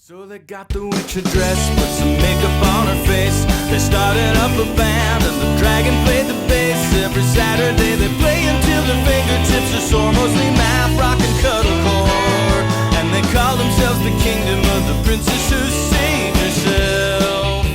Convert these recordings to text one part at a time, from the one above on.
So they got the witch a dress, put some makeup on her face. They started up a band and the dragon played the bass. Every Saturday they play until their fingertips are sore. Mostly math, rock and cuddlecore. And they call themselves the kingdom of the princess who saved herself.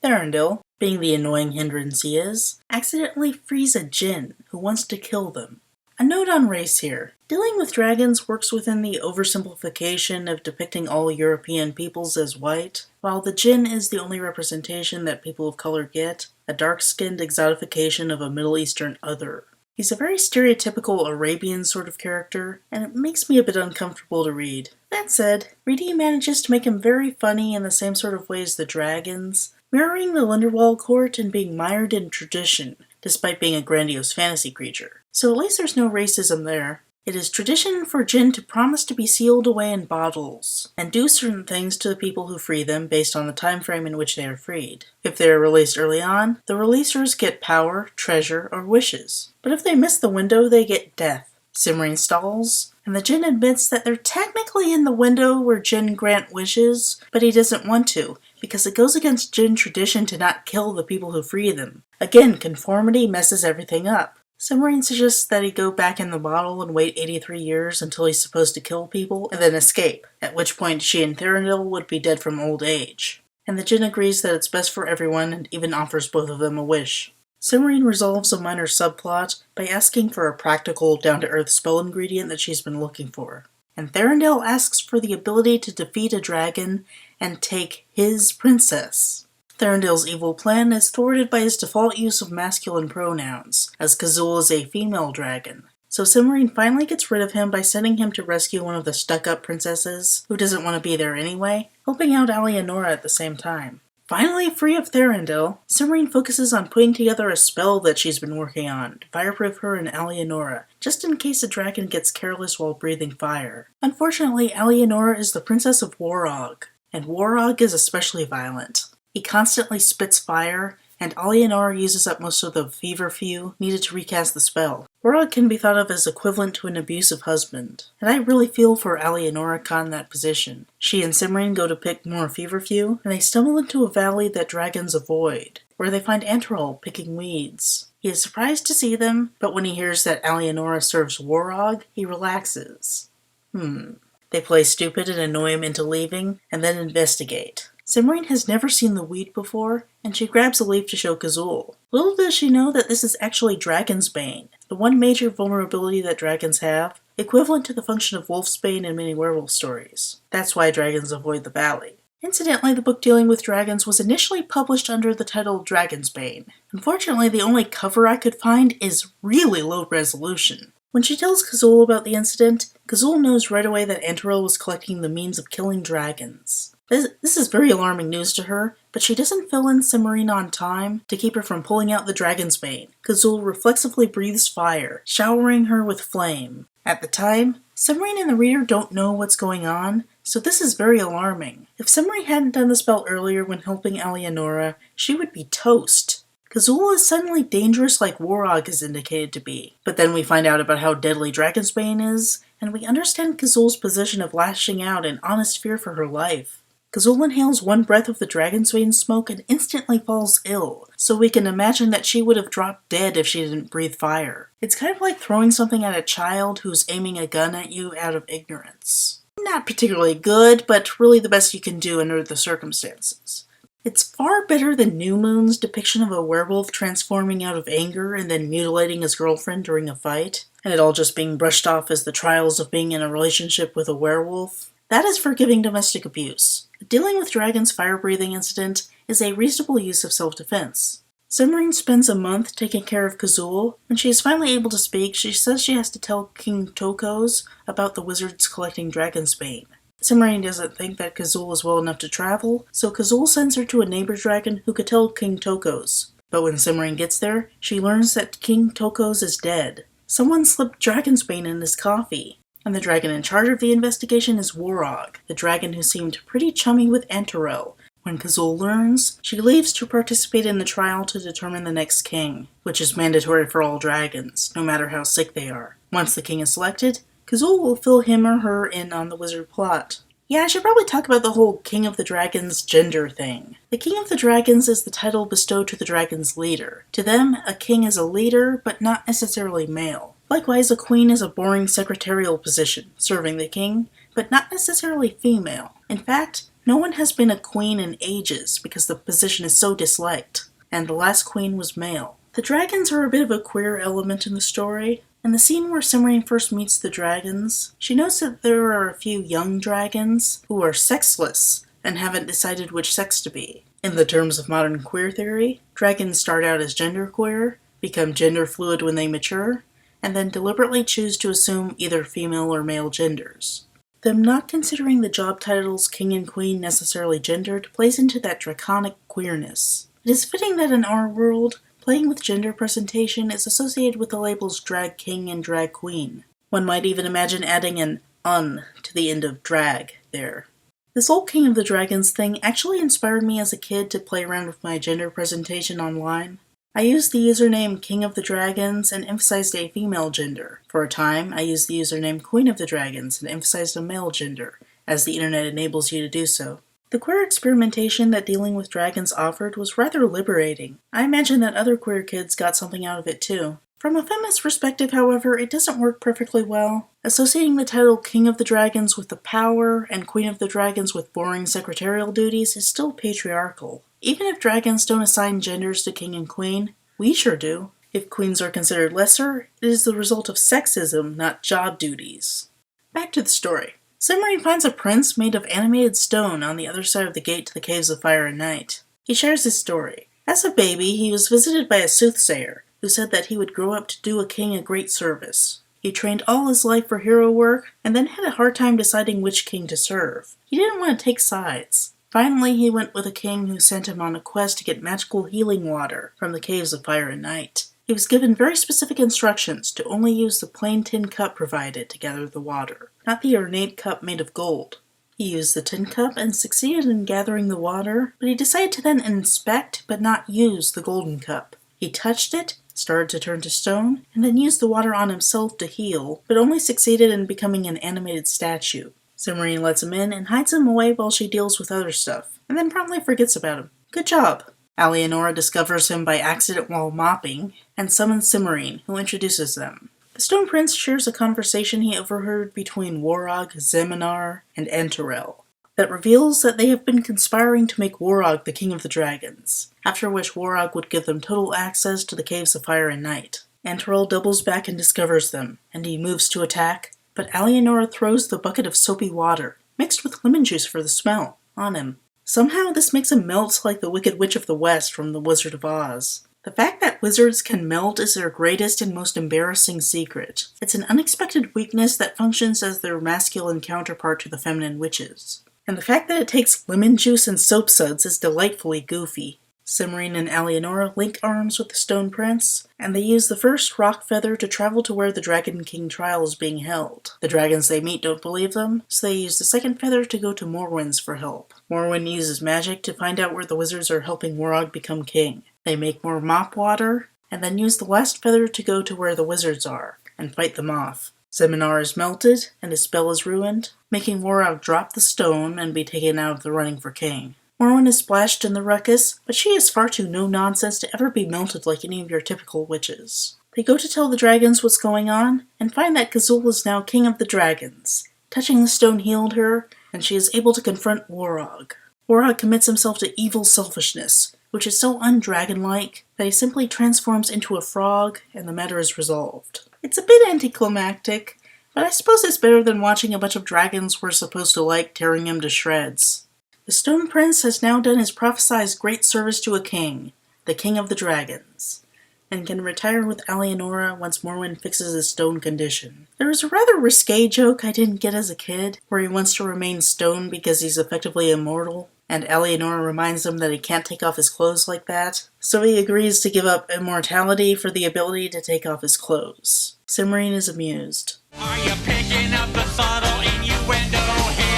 Thranduil, being the annoying hindrance he is, accidentally frees a djinn who wants to kill them. A note on race here. Dealing with dragons works within the oversimplification of depicting all European peoples as white, while the djinn is the only representation that people of color get, a dark-skinned exotification of a Middle Eastern other. He's a very stereotypical Arabian sort of character, and it makes me a bit uncomfortable to read. That said, Reedy manages to make him very funny in the same sort of way as the dragons, mirroring the Linderwall court and being mired in tradition, despite being a grandiose fantasy creature. So at least there's no racism there. It is tradition for djinn to promise to be sealed away in bottles, and do certain things to the people who free them based on the time frame in which they are freed. If they are released early on, the releasers get power, treasure, or wishes. But if they miss the window, they get death. Simmering stalls, and the djinn admits that they're technically in the window where djinn grant wishes, but he doesn't want to, because it goes against djinn tradition to not kill the people who free them. Again, conformity messes everything up. Simmering suggests that he go back in the bottle and wait 83 years until he's supposed to kill people, and then escape, at which point she and Thranduil would be dead from old age. And the djinn agrees that it's best for everyone and even offers both of them a wish. Simmering resolves a minor subplot by asking for a practical, down-to-earth spell ingredient that she's been looking for. And Thranduil asks for the ability to defeat a dragon and take his princess. Thranduil's evil plan is thwarted by his default use of masculine pronouns, as Kazul is a female dragon. So Simmering finally gets rid of him by sending him to rescue one of the stuck-up princesses, who doesn't want to be there anyway, helping out Alienora at the same time. Finally free of Thranduil, Simmering focuses on putting together a spell that she's been working on to fireproof her and Alienora, just in case a dragon gets careless while breathing fire. Unfortunately, Alienora is the princess of Warog, and Warog is especially violent. He constantly spits fire, and Alienora uses up most of the feverfew needed to recast the spell. Warog can be thought of as equivalent to an abusive husband, and I really feel for Alienora caught in that position. She and Simmering go to pick more feverfew, and they stumble into a valley that dragons avoid, where they find Antrol picking weeds. He is surprised to see them, but when he hears that Alienora serves Warog, he relaxes. They play stupid and annoy him into leaving, and then investigate. Simmering has never seen the weed before, and she grabs a leaf to show Kazul. Little does she know that this is actually Dragon's Bane, the one major vulnerability that dragons have, equivalent to the function of Wolf's Bane in many werewolf stories. That's why dragons avoid the valley. Incidentally, the book dealing with dragons was initially published under the title Dragon's Bane. Unfortunately, the only cover I could find is really low resolution. When she tells Kazul about the incident, Kazul knows right away that Antrol was collecting the means of killing dragons. This is very alarming news to her, but she doesn't fill in Simmering on time to keep her from pulling out the Dragon's Bane. Kazul reflexively breathes fire, showering her with flame. At the time, Simmering and the reader don't know what's going on, so this is very alarming. If Simmering hadn't done the spell earlier when helping Alienora, she would be toast. Kazul is suddenly dangerous like Warog is indicated to be, but then we find out about how deadly Dragon's Bane is, and we understand Kazul's position of lashing out in honest fear for her life. Kazul inhales one breath of the Dragon's Bane smoke and instantly falls ill, so we can imagine that she would have dropped dead if she didn't breathe fire. It's kind of like throwing something at a child who's aiming a gun at you out of ignorance. Not particularly good, but really the best you can do under the circumstances. It's far better than New Moon's depiction of a werewolf transforming out of anger and then mutilating his girlfriend during a fight, and it all just being brushed off as the trials of being in a relationship with a werewolf. That is forgiving domestic abuse. Dealing with Dragon's fire-breathing incident is a reasonable use of self-defense. Simmering spends a month taking care of Kazul. When she is finally able to speak, she says she has to tell King Tokos about the wizards collecting Dragon's Bane. Simmering doesn't think that Kazul is well enough to travel, so Kazul sends her to a neighbor dragon who could tell King Tokos. But when Simmering gets there, she learns that King Tokos is dead. Someone slipped Dragon's Bane in his coffee. And the dragon in charge of the investigation is Warog, the dragon who seemed pretty chummy with Antrol. When Kazul learns, she leaves to participate in the trial to determine the next king, which is mandatory for all dragons, no matter how sick they are. Once the king is selected, Kazul will fill him or her in on the wizard plot. Yeah, I should probably talk about the whole King of the Dragons gender thing. The King of the Dragons is the title bestowed to the dragon's leader. To them, a king is a leader, but not necessarily male. Likewise, a queen is a boring secretarial position, serving the king, but not necessarily female. In fact, no one has been a queen in ages because the position is so disliked, and the last queen was male. The dragons are a bit of a queer element in the story. In the scene where Simrine first meets the dragons, she notes that there are a few young dragons who are sexless and haven't decided which sex to be. In the terms of modern queer theory, dragons start out as genderqueer, become gender fluid when they mature, and then deliberately choose to assume either female or male genders. Them not considering the job titles king and queen necessarily gendered plays into that draconic queerness. It is fitting that in our world, playing with gender presentation is associated with the labels drag king and drag queen. One might even imagine adding an "un" to the end of drag there. This whole King of the Dragons thing actually inspired me as a kid to play around with my gender presentation online. I used the username King of the Dragons and emphasized a female gender. For a time, I used the username Queen of the Dragons and emphasized a male gender, as the internet enables you to do so. The queer experimentation that dealing with dragons offered was rather liberating. I imagine that other queer kids got something out of it too. From a feminist perspective, however, it doesn't work perfectly well. Associating the title King of the Dragons with the power and Queen of the Dragons with boring secretarial duties is still patriarchal. Even if dragons don't assign genders to king and queen, we sure do. If queens are considered lesser, it is the result of sexism, not job duties. Back to the story. Simrine finds a prince made of animated stone on the other side of the gate to the Caves of Fire and Night. He shares his story. As a baby, he was visited by a soothsayer, who said that he would grow up to do a king a great service. He trained all his life for hero work, and then had a hard time deciding which king to serve. He didn't want to take sides. Finally, he went with a king who sent him on a quest to get magical healing water from the Caves of Fire and Night. He was given very specific instructions to only use the plain tin cup provided to gather the water, not the ornate cup made of gold. He used the tin cup and succeeded in gathering the water, but he decided to then inspect but not use the golden cup. He touched it, started to turn to stone, and then used the water on himself to heal, but only succeeded in becoming an animated statue. Simrine lets him in and hides him away while she deals with other stuff, and then promptly forgets about him. Good job! Alienora discovers him by accident while mopping, and summons Simrine, who introduces them. The Stone Prince shares a conversation he overheard between Warog, Zeminar, and Antorel that reveals that they have been conspiring to make Warog the King of the Dragons, after which Warog would give them total access to the Caves of Fire and Night. Antorel doubles back and discovers them, and he moves to attack, but Alienora throws the bucket of soapy water, mixed with lemon juice for the smell, on him. Somehow this makes him melt like the Wicked Witch of the West from The Wizard of Oz. The fact that wizards can melt is their greatest and most embarrassing secret. It's an unexpected weakness that functions as their masculine counterpart to the feminine witches. And the fact that it takes lemon juice and soap suds is delightfully goofy. Simrine and Alienora link arms with the Stone Prince, and they use the first rock feather to travel to where the Dragon King trial is being held. The dragons they meet don't believe them, so they use the second feather to go to Morwen's for help. Morwen uses magic to find out where the wizards are helping Warog become king. They make more mop water, and then use the last feather to go to where the wizards are, and fight them off. Zeminar is melted, and his spell is ruined, making Warog drop the stone and be taken out of the running for king. Morwen is splashed in the ruckus, but she is far too no-nonsense to ever be melted like any of your typical witches. They go to tell the dragons what's going on, and find that Gazul is now king of the dragons. Touching the stone healed her, and she is able to confront Warog. Warog commits himself to evil selfishness, which is so undragon-like that he simply transforms into a frog, and the matter is resolved. It's a bit anticlimactic, but I suppose it's better than watching a bunch of dragons we're supposed to like tearing him to shreds. The Stone Prince has now done his prophesied great service to a king, the King of the Dragons, and can retire with Alienora once Morwen fixes his stone condition. There is a rather risque joke I didn't get as a kid, where he wants to remain stone because he's effectively immortal, and Alienora reminds him that he can't take off his clothes like that, so he agrees to give up immortality for the ability to take off his clothes. Simrine is amused. Are you picking up the subtle innuendo here?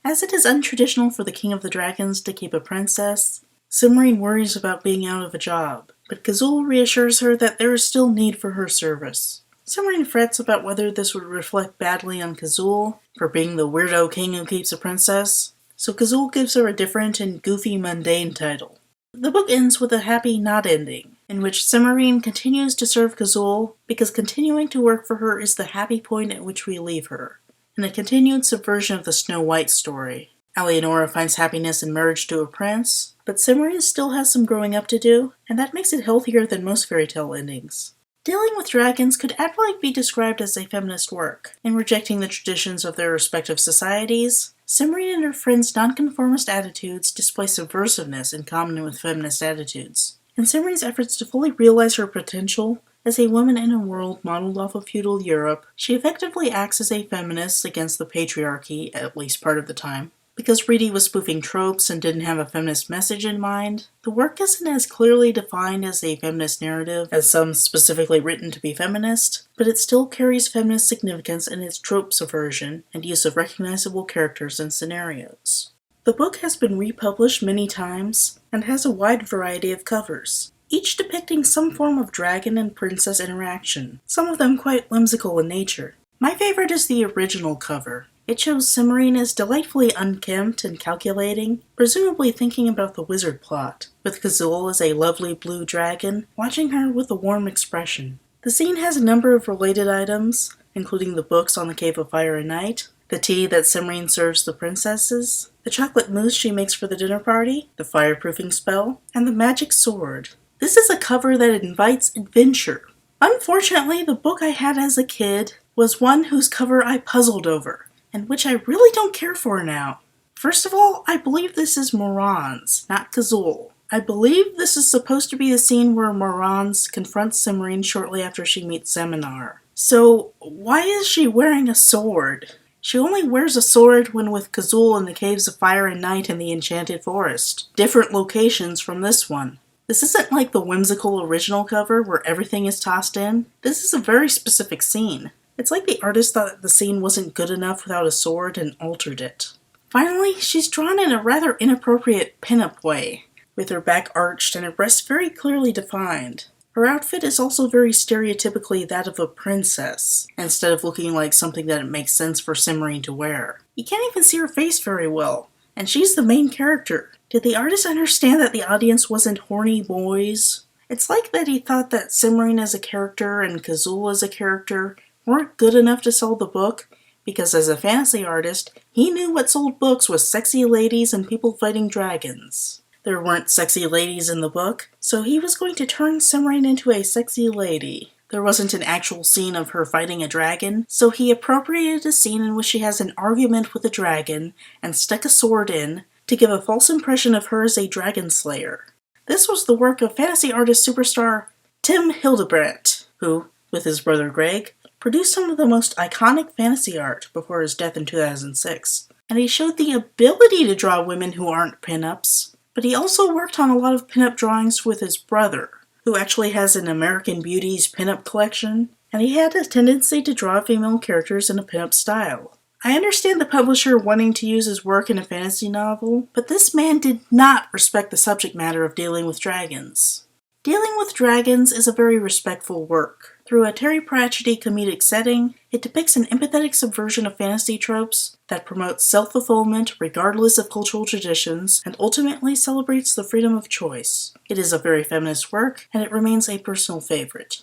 As it is untraditional for the King of the Dragons to keep a princess, Simrine worries about being out of a job, but Gazul reassures her that there is still need for her service. Simran frets about whether this would reflect badly on Kazul for being the weirdo king who keeps a princess, so Kazul gives her a different and goofy mundane title. The book ends with a happy not ending, in which Simran continues to serve Kazul because continuing to work for her is the happy point at which we leave her, and a continued subversion of the Snow White story. Alienora finds happiness in marriage to a prince, but Simran still has some growing up to do, and that makes it healthier than most fairy tale endings. Dealing with Dragons could aptly be described as a feminist work. In rejecting the traditions of their respective societies, Simran and her friends' nonconformist attitudes display subversiveness in common with feminist attitudes. In Simran's efforts to fully realize her potential as a woman in a world modeled off of feudal Europe, she effectively acts as a feminist against the patriarchy, at least part of the time. Because Reedy was spoofing tropes and didn't have a feminist message in mind, the work isn't as clearly defined as a feminist narrative as some specifically written to be feminist, but it still carries feminist significance in its trope subversion and use of recognizable characters and scenarios. The book has been republished many times and has a wide variety of covers, each depicting some form of dragon and princess interaction, some of them quite whimsical in nature. My favorite is the original cover. It shows Simran as delightfully unkempt and calculating, presumably thinking about the wizard plot, with Kazul as a lovely blue dragon, watching her with a warm expression. The scene has a number of related items, including the books on the Cave of Fire and Night, the tea that Simran serves the princesses, the chocolate mousse she makes for the dinner party, the fireproofing spell, and the magic sword. This is a cover that invites adventure. Unfortunately, the book I had as a kid was one whose cover I puzzled over, and which I really don't care for now. First of all, I believe this is Moran's, not Kazul. I believe this is supposed to be the scene where Moran's confronts Simran shortly after she meets Zeminar. So, why is she wearing a sword? She only wears a sword when with Kazul in the Caves of Fire and Night in the Enchanted Forest. Different locations from this one. This isn't like the whimsical original cover where everything is tossed in. This is a very specific scene. It's like the artist thought the scene wasn't good enough without a sword and altered it. Finally, she's drawn in a rather inappropriate pin-up way, with her back arched and her breasts very clearly defined. Her outfit is also very stereotypically that of a princess, instead of looking like something that it makes sense for Simran to wear. You can't even see her face very well, and she's the main character. Did the artist understand that the audience wasn't horny boys? It's like that he thought that Simran as a character and Kazul as a character weren't good enough to sell the book, because as a fantasy artist, he knew what sold books was sexy ladies and people fighting dragons. There weren't sexy ladies in the book, so he was going to turn Simran into a sexy lady. There wasn't an actual scene of her fighting a dragon, so he appropriated a scene in which she has an argument with a dragon and stuck a sword in to give a false impression of her as a dragon slayer. This was the work of fantasy artist superstar Tim Hildebrandt, who, with his brother Greg, produced some of the most iconic fantasy art before his death in 2006. And he showed the ability to draw women who aren't pinups, but he also worked on a lot of pinup drawings with his brother, who actually has an American Beauties pinup collection, and he had a tendency to draw female characters in a pinup style. I understand the publisher wanting to use his work in a fantasy novel, but this man did not respect the subject matter of dealing with dragons. Dealing with Dragons is a very respectful work. Through a Terry Pratchett comedic setting, it depicts an empathetic subversion of fantasy tropes that promotes self-fulfillment regardless of cultural traditions and ultimately celebrates the freedom of choice. It is a very feminist work, and it remains a personal favorite.